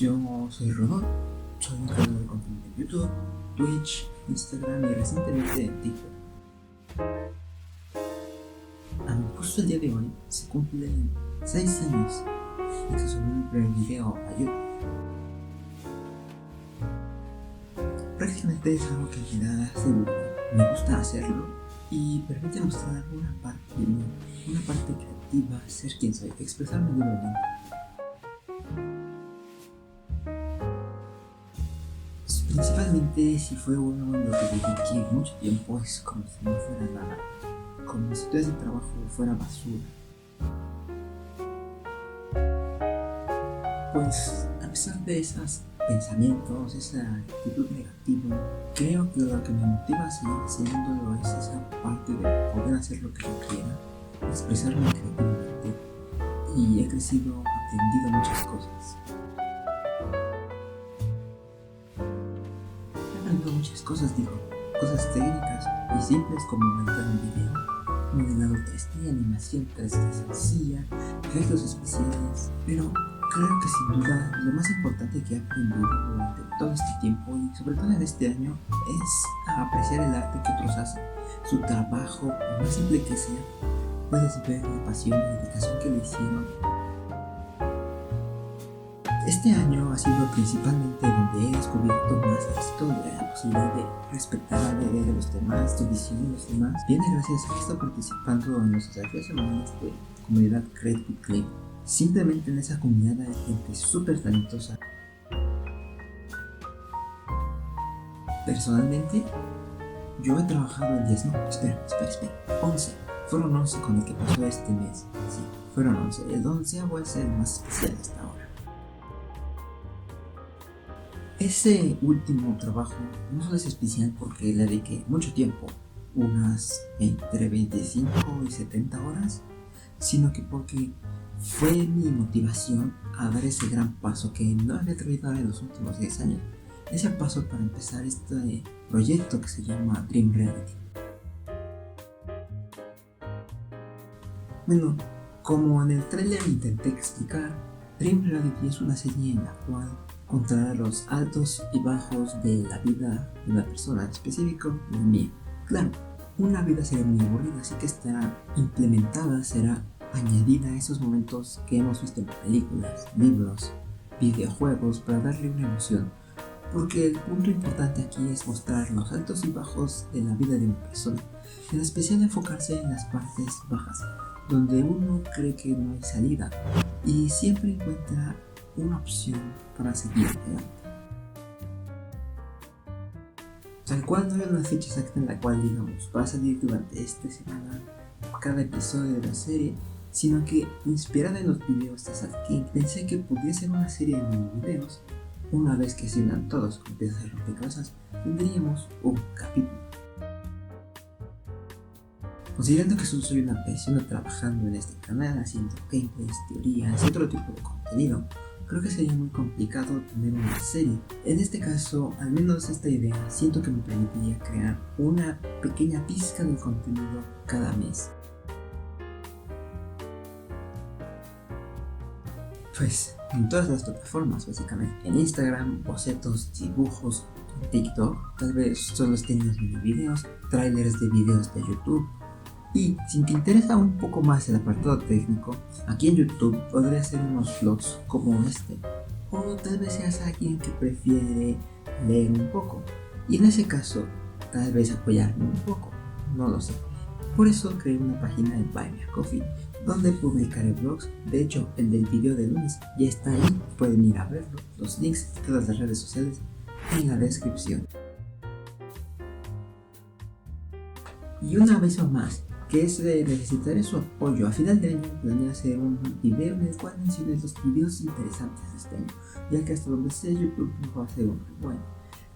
Yo soy Rodolfo, soy un creador de contenido en YouTube, Twitch, Instagram y recientemente en TikTok. Justo el día de hoy se cumplen 6 años de que subí mi primer video a YouTube. Prácticamente es algo que me da seguridad, me gusta hacerlo y permite mostrar una parte de mí, una parte creativa, ser quien soy, expresarme libremente. Principalmente si fue uno en lo que dediqué mucho tiempo, es como si no fuera nada, como si todo ese trabajo fuera basura. Pues a pesar de esos pensamientos, esa actitud negativa, creo que lo que me motiva a seguir haciéndolo es esa parte de poder hacer lo que yo quiera, expresarme creativamente, y he crecido, aprendido muchas cosas. Muchas cosas, cosas técnicas y simples como editar un video, modelado 3D, animación 3D sencilla, efectos especiales, pero creo que sin duda lo más importante que he aprendido durante todo este tiempo y sobre todo en este año es a apreciar el arte que otros hacen, su trabajo, por más simple que sea, puedes ver la pasión y dedicación que le hicieron. Este año ha sido principalmente donde he descubierto más esto de la posibilidad de respetar la idea de los demás, tu visión de los demás. Viene gracias a que he estado participando en los desafíos semanales de comunidad Creative Club. Simplemente en esa comunidad hay gente súper talentosa. Personalmente, yo he trabajado en 10, no, espera, 11. Fueron 11 con el que pasó este mes. Sí, fueron 11. El 11º es el más especial hasta ahora. Ese último trabajo no solo es especial porque le dediqué mucho tiempo, unas entre 25 y 70 horas, sino que porque fue mi motivación a dar ese gran paso que no había atrevido en los últimos 10 años. Ese paso para empezar este proyecto que se llama Dream Reality. Bueno, como en el trailer intenté explicar, Dream Reality es una serie en la cual contará los altos y bajos de la vida de una persona, en específico la mía. Claro, una vida sería muy aburrida, así que estará implementada, será añadida a esos momentos que hemos visto en películas, libros, videojuegos, para darle una emoción. Porque el punto importante aquí es mostrar los altos y bajos de la vida de una persona, en especial enfocarse en las partes bajas, donde uno cree que no hay salida y siempre encuentra una opción para seguir adelante. Tal cual no hay una fecha exacta en la cual digamos va a salir durante esta semana cada episodio de la serie, sino que inspirada en los videos de Sad King, pensé que podría ser una serie de mini videos. Una vez que se unan todos con piezas de rompecabezas, tendríamos un capítulo. Considerando que solo soy una persona trabajando en este canal, haciendo gameplays, teorías y otro tipo de contenido, creo que sería muy complicado tener una serie. En este caso, al menos esta idea, siento que me permitiría crear una pequeña pizca del contenido cada mes. Pues en todas las plataformas, básicamente. En Instagram, bocetos, dibujos, en TikTok, tal vez solo estén los mini videos, trailers de videos de YouTube. Y si te interesa un poco más el apartado técnico, aquí en YouTube podré hacer unos vlogs como este. O tal vez seas alguien que prefiere leer un poco, y en ese caso, tal vez apoyarme un poco, no lo sé. Por eso creé una página en Buy Me a Coffee, donde publicaré vlogs. De hecho, el del video de lunes ya está ahí, pueden ir a verlo. Los links de todas las redes sociales en la descripción. Y un aviso más, que es de necesitaré su apoyo. A final de año planeo hacer un video en el cual mencione los videos interesantes de este año, ya que hasta donde sé YouTube no va a hacer un rewind,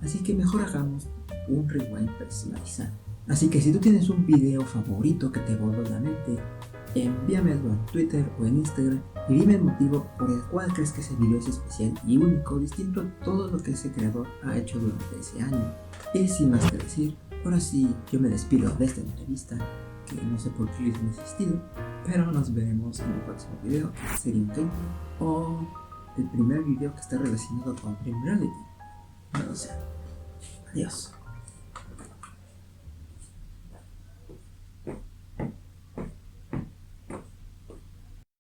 así que mejor hagamos un rewind personalizado. Así que si tú tienes un video favorito que te voló la mente, envíamelo en Twitter o en Instagram y dime el motivo por el cual crees que ese video es especial y único, distinto a todo lo que ese creador ha hecho durante ese año. Y sin más que decir, ahora sí yo me despido de esta entrevista, que no sé por qué hice ese estilo, pero nos veremos en el próximo video, que sería un gameplay o el primer video que está relacionado con Dream Reality. No sé. Adiós.